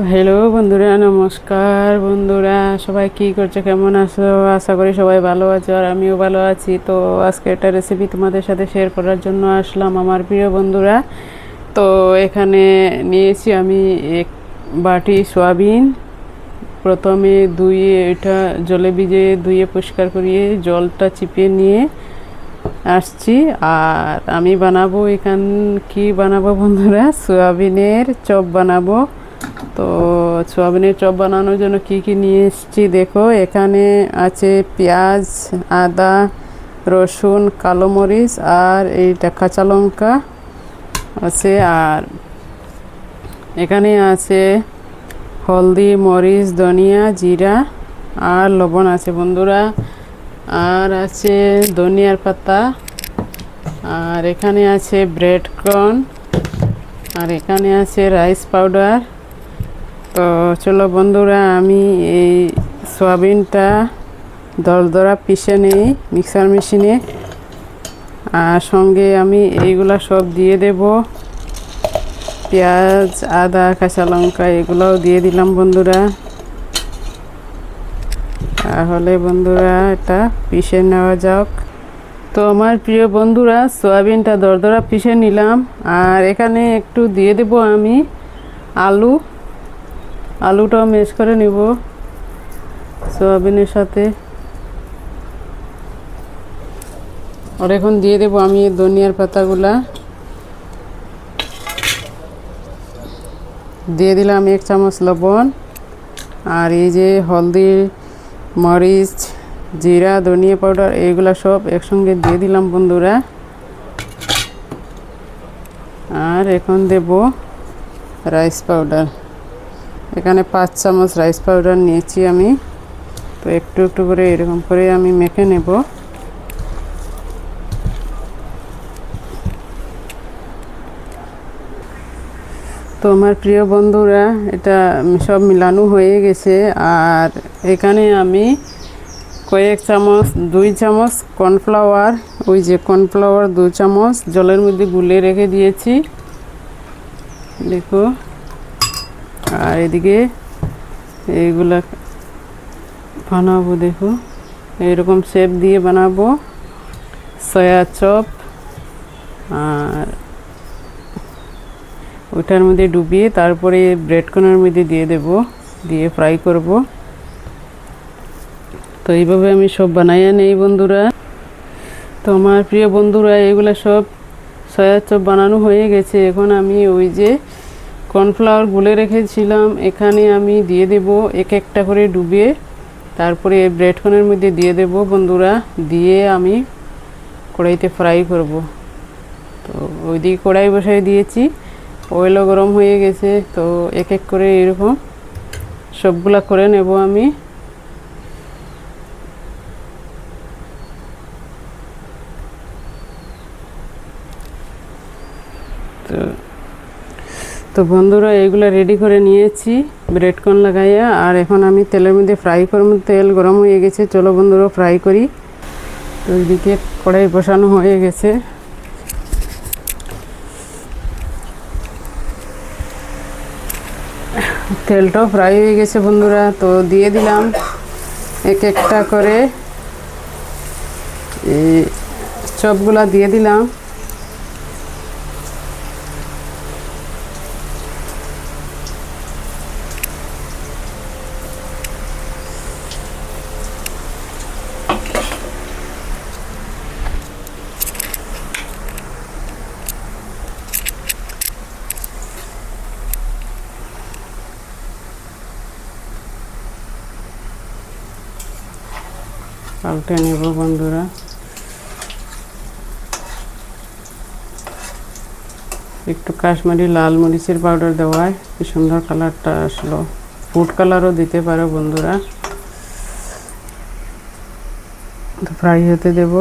Hello বন্ধুরা, নমস্কার বন্ধুরা। সবাই কি করছো, কেমন আছো? আশা করি সবাই ভালো আছো আর আমিও ভালো আছি। তো আজকে একটা রেসিপি তোমাদের সাথে শেয়ার করার জন্য আসলাম আমার প্রিয় বন্ধুরা। তো এখানে নিয়েছি আমি এক বাটি সয়াবিন। প্রথমে ধুয়ে এটা জলে ভিজিয়ে ধুয়ে পরিষ্কার করিয়ে জলটা চিপিয়ে নিয়ে আসছি। আর আমি বানাবো কি বানাবো বন্ধুরা, সয়াবিনের চপ বানাবো। তো সয়াবিনের চপ বানানোর জন্য কি কি নিয়ে এসেছি দেখো। এখানে আছে পেঁয়াজ, আদা, রসুন, কালো মরিচ আর এইটা কাঁচা লঙ্কা আছে। আর এখানে আছে হলদি, মরিচ, ধনিয়া, জিরা আর লবণ আছে বন্ধুরা। আর আছে ধনিয়ার পাতা। আর এখানে আছে ব্রেড কর্ন। আর এখানে আছে রাইস পাউডার। তো চলো বন্ধুরা, আমি এই সয়াবিনটা দরদরা পিষে নিই মিক্সার মেশিনে। আর সঙ্গে আমি এইগুলা সব দিয়ে দেব, পেঁয়াজ, আদা, কাঁচা লঙ্কা এগুলোও দিয়ে দিলাম বন্ধুরা। তাহলে বন্ধুরা এটা পিষে নেওয়া যাক। তো আমার প্রিয় বন্ধুরা, সয়াবিনটা দরদরা পিষে নিলাম। আর এখানে একটু দিয়ে দেব আমি আলুটাও ম্যাশ করে নিব সয়াবিনের সাথে। আর এখন দিয়ে দেব আমি ধনিয়ার পাতাগুলা। দিয়ে দিলাম 1 চামচ লবণ। আর এই যে হলদি, মরিচ, জিরা, ধনিয়া পাউডার এইগুলা সব একসঙ্গে দিয়ে দিলাম বন্ধুরা। আর এখন দেব রাইস পাউডার। এখানে 5 চামচ রাইস পাউডার নিয়েছি আমি। তো একটু একটু করে এরকম করে আমি মেখে নেব। তো আমার প্রিয় বন্ধুরা, এটা সব মিলানো হয়ে গেছে। আর এখানে আমি কয়েক চামচ 2 চামচ কর্নফ্লাওয়ার, ওই যে কর্নফ্লাওয়ার 2 চামচ জলের মধ্যে গুলে রেখে দিয়েছি দেখো। আর এদিকে এইগুলা বানাবো দেখো, এরকম শেপ দিয়ে বানাবো সয়া চপ। আর ওটার মধ্যে ডুবিয়ে তারপরে ব্রেড কর্নের মধ্যে দিয়ে দেব, দিয়ে ফ্রাই করব। তো এইভাবে আমি সব বানাইয়া নেই বন্ধুরা। তো আমার প্রিয় বন্ধুরা, এগুলো সব সয়া চপ বানানো হয়ে গেছে। এখন আমি ওই যে কর্নফ্লাওয়ার গুলে রেখেছিলাম এখানে আমি দিয়ে দেব এক একটা করে ডুবিয়ে। তারপরে ব্রেড কর্নের মধ্যে দিয়ে দেব বন্ধুরা, দিয়ে আমি কড়াইতে ফ্রাই করব। তো ওইদিকে কড়াই বসাই দিয়েছি, অয়েলও গরম হয়ে গেছে। তো এক এক করে এরকম সবগুলা করে নেব আমি। তো বন্ধুরা, এইগুলো রেডি করে নিয়েছি ব্রেড কর্ন লাগাইয়া। আর এখন আমি তেলের মধ্যে ফ্রাই করব। তেল গরম হয়ে গেছে, চলো বন্ধুরা ফ্রাই করি। তো ওইদিকে কড়াই বসানো হয়ে গেছে। তেলটাও ফ্রাই হয়ে গেছে বন্ধুরা। তো দিয়ে দিলাম এক একটা করে এই চপগুলা দিয়ে দিলাম। পাল্টে নেব বন্ধুরা। একটু কাশ্মীরি লাল মরিচের পাউডার দেওয়ায় কি সুন্দর কালারটা আসলো। ফুড কালারও দিতে পারো বন্ধুরা। তো ফ্রাই হতে দেব।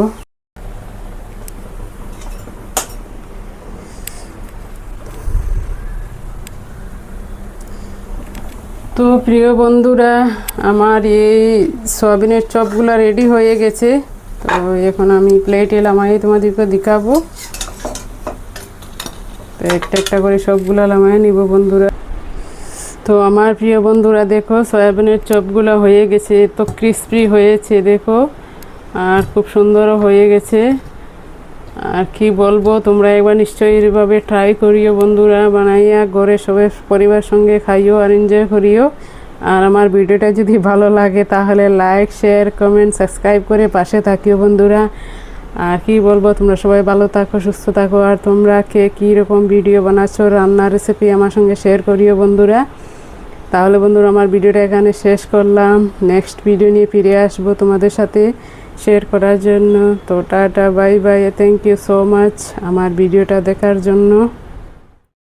তো প্রিয় বন্ধুরা, আমার এই সয়াবিনের চপগুলো রেডি হয়ে গেছে। তো এখন আমি প্লেটে নামিয়ে তোমাদেরকে দেখাবো। তো একটা একটা করে সবগুলো নামিয়ে নিব বন্ধুরা। তো আমার প্রিয় বন্ধুরা দেখো সয়াবিনের চপগুলো হয়ে গেছে, তো ক্রিস্পি হয়েছে দেখো, আর খুব সুন্দরও হয়ে গেছে। আর কি বলবো, তোমরা একবার নিশ্চয়ই এভাবে ট্রাই করিও বন্ধুরা, বানাইয়া ঘরে সবাই পরিবার সঙ্গে খাইও আর এনজয় করিও। আর আমার ভিডিওটা যদি ভালো লাগে তাহলে লাইক, শেয়ার, কমেন্ট, সাবস্ক্রাইব করে পাশে থাকিও বন্ধুরা। আর কি বলবো, তোমরা সবাই ভালো থাকো, সুস্থ থাকো। আর তোমরা কে কী রকম ভিডিও বানাচ্ছো, রান্নার রেসিপি আমার সঙ্গে শেয়ার করিও বন্ধুরা। তাহলে বন্ধুরা আমার ভিডিওটা এখানে শেষ করলাম, নেক্সট ভিডিও নিয়ে ফিরে আসবো তোমাদের সাথে শেয়ার করার জন্য। তো tata, bye bye, thank you so much আমার ভিডিওটা দেখার জন্য।